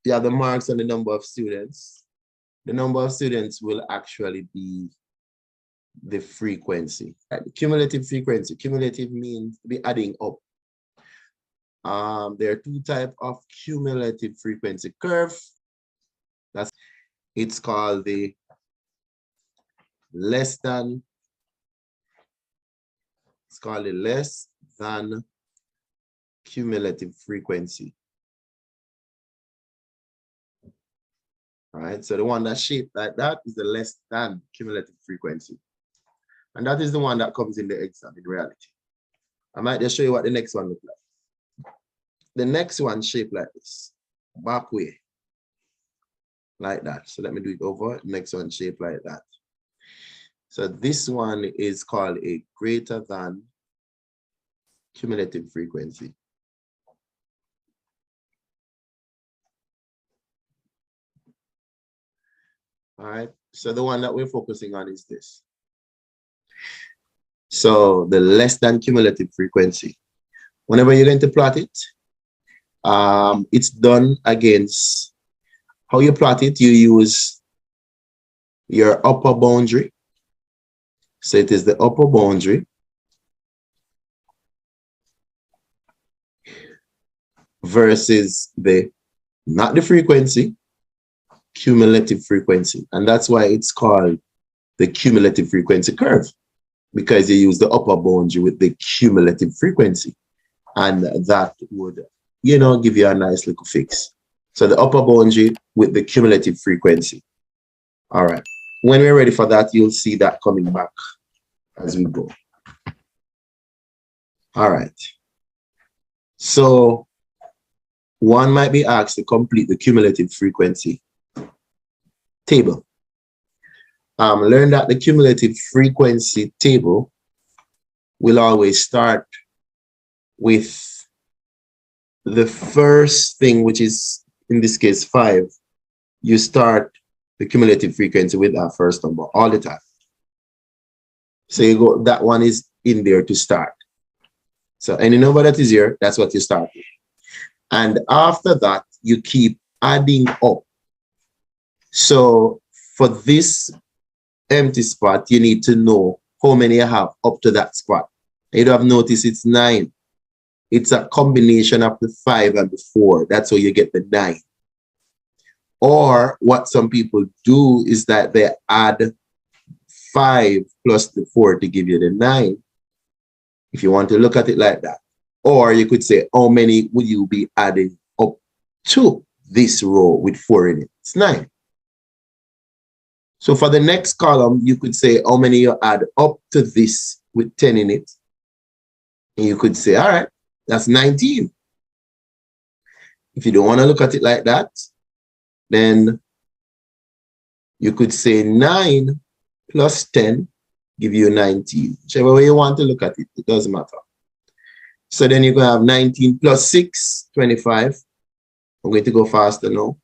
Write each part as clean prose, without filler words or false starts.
you have the marks and the number of students. The number of students will actually be the frequency. Right? The cumulative frequency. Cumulative means be adding up. There are two types of cumulative frequency curve. It's called the less than cumulative frequency. All right, so the one that's shaped like that is the less than cumulative frequency. And that is the one that comes in the exam in reality. I might just show you what the next one looks like. The next one shaped like this, back way, like that. So let me do it over. Next one shaped like that. So this one is called a greater than cumulative frequency. All right, so the one that we're focusing on is this. So the less than cumulative frequency. Whenever you're going to plot it, it's done against how you plot it. You use your upper boundary. So it is the upper boundary versus the, not the frequency, cumulative frequency. And that's why it's called the cumulative frequency curve, because you use the upper boundary with the cumulative frequency. And that would, you know, give you a nice little fix. So the upper boundary with the cumulative frequency. All right. When we're ready for that, you'll see that coming back as we go. All right. So one might be asked to complete the cumulative frequency table. Learn that the cumulative frequency table will always start with the first thing, which is in this case 5. You start the cumulative frequency with that first number all the time. So you go, that one is in there to start. So any number that is here, that's what you start with. And after that, you keep adding up. So for this empty spot, you need to know how many you have up to that spot. You'd have noticed it's 9. It's a combination of the 5 and the 4. That's how you get the 9. Or what some people do is that they add 5 plus the 4 to give you the 9. If you want to look at it like that. Or you could say, how many would you be adding up to this row with 4 in it? It's 9. So for the next column, you could say how many you add up to this with 10 in it. And you could say, all right, that's 19. If you don't want to look at it like that, then you could say 9 plus 10 give you 19. Whichever way you want to look at it, it doesn't matter. So then you're going to have 19 plus 6, 25. I'm going to go faster now.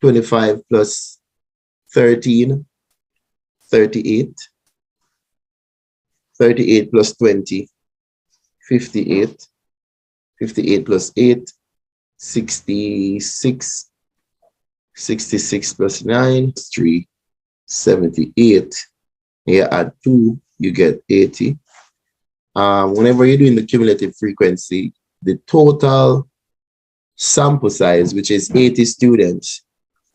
25 plus 13, 38. 38 plus 20, 58. 58 plus 8, 66. 66 plus 9, 3, 78. Here add 2, you get 80. Whenever you're doing the cumulative frequency, the total sample size, which is 80 students,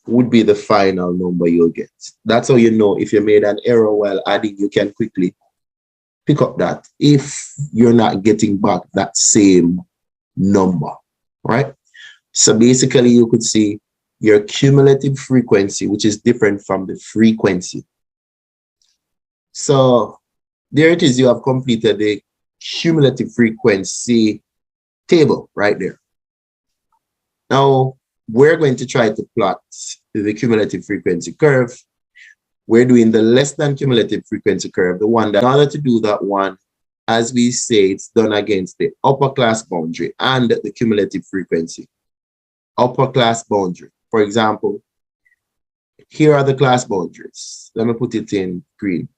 would be the final number you'll get. That's how you know if you made an error while adding, you can quickly pick up that if you're not getting back that same number, right? So basically you could see your cumulative frequency, which is different from the frequency. So there it is, you have completed the cumulative frequency table right there. Now, we're going to try to plot the cumulative frequency curve. We're doing the less than cumulative frequency curve, the one that in order to do that one, as we say, it's done against the upper class boundary and the cumulative frequency. Upper class boundary. For example, here are the class boundaries. Let me put it in green.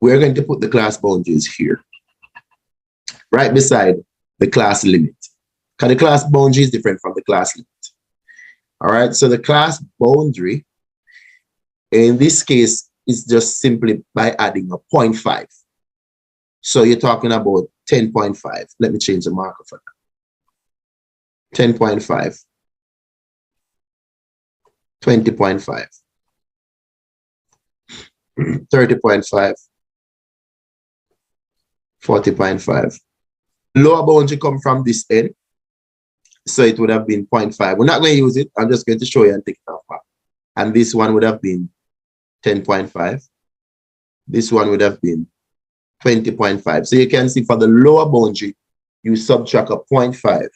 We're going to put the class boundaries here, right beside the class limit. Because the class boundary is different from the class limit. All right, so the class boundary in this case is just simply by adding a 0.5. So you're talking about 10.5. Let me change the marker for that. 10.5, 20.5, 30.5, 40.5. Lower boundary come from this end. So it would have been 0.5. We're not going to use it. I'm just going to show you and take it off back. And this one would have been 10.5. This one would have been 20.5. So you can see for the lower boundary, you subtract a 0.5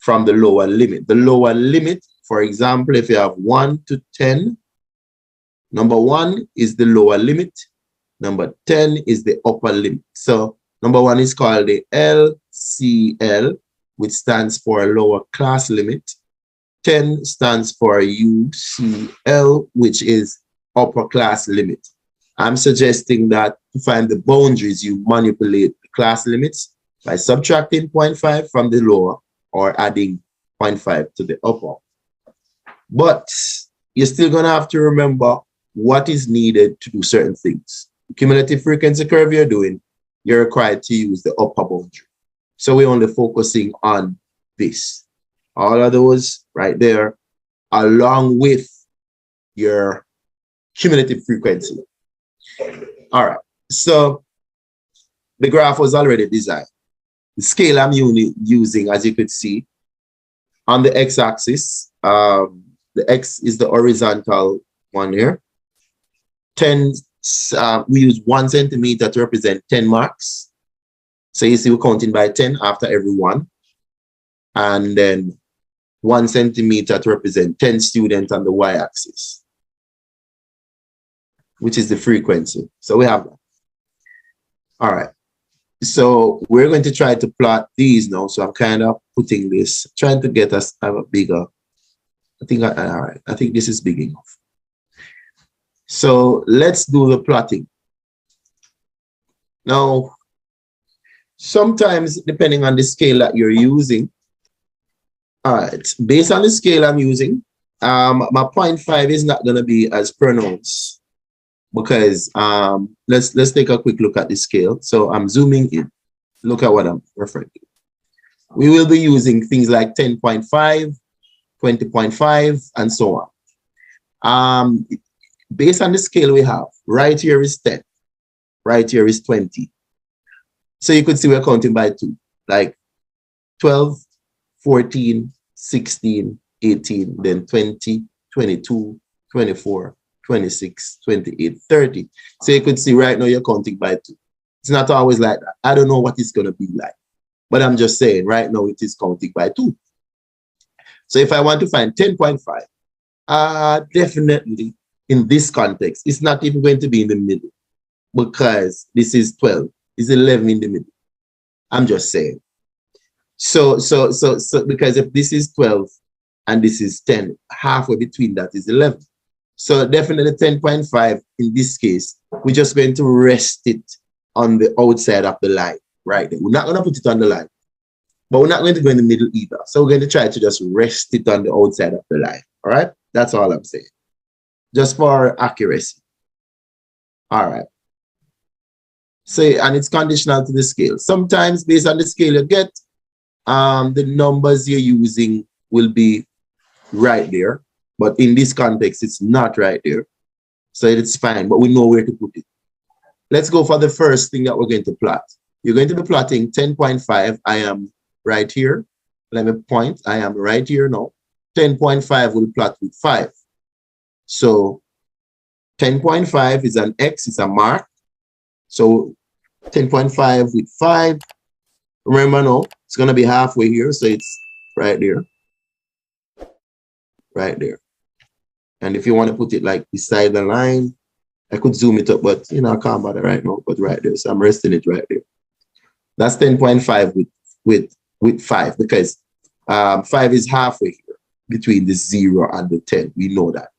from the lower limit. The lower limit, for example, if you have 1 to 10, number 1 is the lower limit. Number 10 is the upper limit. So number 1 is called the LCL, which stands for lower class limit. 10 stands for UCL, which is upper class limit. I'm suggesting that to find the boundaries, you manipulate the class limits by subtracting 0.5 from the lower or adding 0.5 to the upper. But you're still going to have to remember what is needed to do certain things. The cumulative frequency curve you're doing, you're required to use the upper boundary. So we're only focusing on this. All of those right there, along with your cumulative frequency. All right, so the graph was already designed. The scale I'm using, as you could see, on the x-axis, the x is the horizontal one here. 10, we use 1 centimeter to represent 10 marks. So you see we're counting by 10 after every one. And then 1 centimeter to represent 10 students on the y-axis, which is the frequency. So we have that. All right. So we're going to try to plot these now. So I'm kind of putting this, trying to get us a bigger. I think, all right, I think this is big enough. So let's do the plotting. Now, sometimes depending on the scale that you're using, all right, based on the scale I'm using, my 0.5 is not going to be as pronounced because let's take a quick look at the scale. So I'm zooming in. Look at what I'm referring to. We will be using things like 10.5, 20.5, and so on. Based on the scale we have, right here is 10, right here is 20. So you could see we're counting by 2, like 12, 14, 16, 18, then 20, 22, 24, 26, 28, 30. So you could see right now you're counting by 2. It's not always like that. I don't know what it's going to be like, but I'm just saying right now it is counting by 2. So if I want to find 10.5, definitely in this context, it's not even going to be in the middle because this is 12, it's 11 in the middle. I'm just saying. So because if this is 12 and this is 10, halfway between that is 11. So definitely 10.5 in this case, we're just going to rest it on the outside of the line, right there. We're not going to put it on the line, but we're not going to go in the middle either. So we're going to try to just rest it on the outside of the line. All right, that's all I'm saying. Just for accuracy. All right. So, and it's conditional to the scale. Sometimes based on the scale you get, the numbers you're using will be right there. But in this context, it's not right there. So it's fine, but we know where to put it. Let's go for the first thing that we're going to plot. You're going to be plotting 10.5. I am right here. Let me point. I am right here now. 10.5 will plot with 5. So 10.5 is an X, it's a mark. So 10.5 with 5. Remember now, it's going to be halfway here. So it's right there. Right there. And if you want to put it like beside the line, I could zoom it up, but you know, I can't bother right now, but right there. So I'm resting it right there. That's 10.5 with 5 because 5 is halfway here between the 0 and the 10. We know that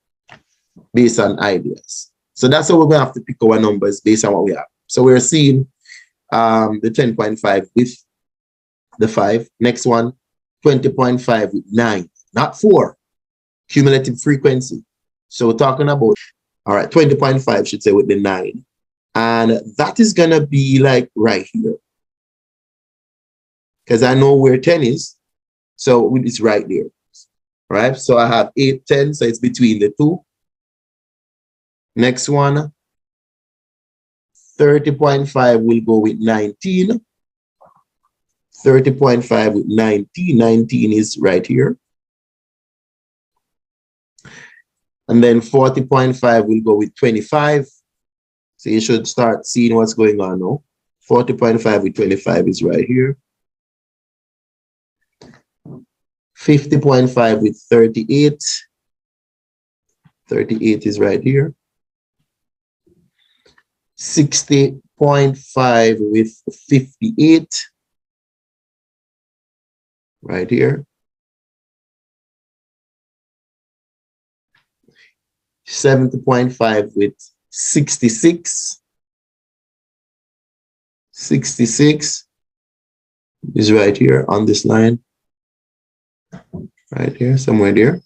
based on ideas. So that's how we're going to have to pick our numbers based on what we have. So we're seeing the 10.5 with the 5. Next one, 20.5 with 9, not 4. Cumulative frequency. So we're talking about, all right, 20.5 should say with the 9. And that is going to be like right here. Because I know where 10 is. So it's right there. Right? So I have 8, 10. So it's between the two. Next one. 30.5 will go with 19. 30.5 with 19. 19 is right here. And then 40.5 will go with 25. So you should start seeing what's going on now. 40.5 with 25 is right here. 50.5 with 38. 38 is right here. 60.5 with 58. Right here. 70.5 with 66. 66 is right here on this line. Right here, somewhere there.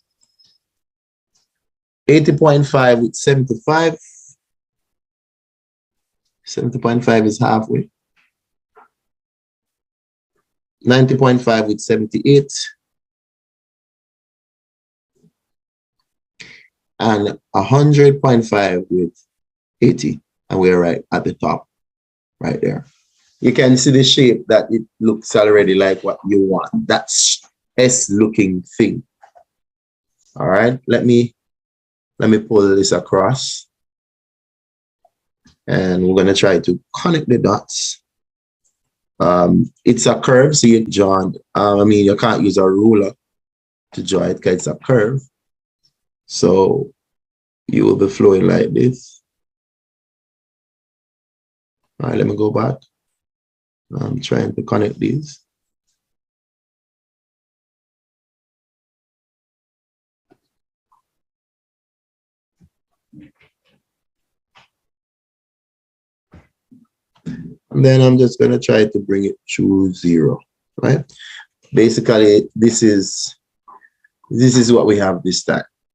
80.5 with 75. 70.5 is halfway. 90.5 with 78. And 100.5 with 80. And we're right at the top, right there. You can see the shape that it looks already like what you want. That's S-looking thing. All right, let me pull this across. And we're going to try to connect the dots. It's a curve, so you draw. You can't use a ruler to draw it because it's a curve. So you will be flowing like this. All right, let me go back. I'm trying to connect these. And then I'm just going to try to bring it to 0, right? Basically, this is what we have this time.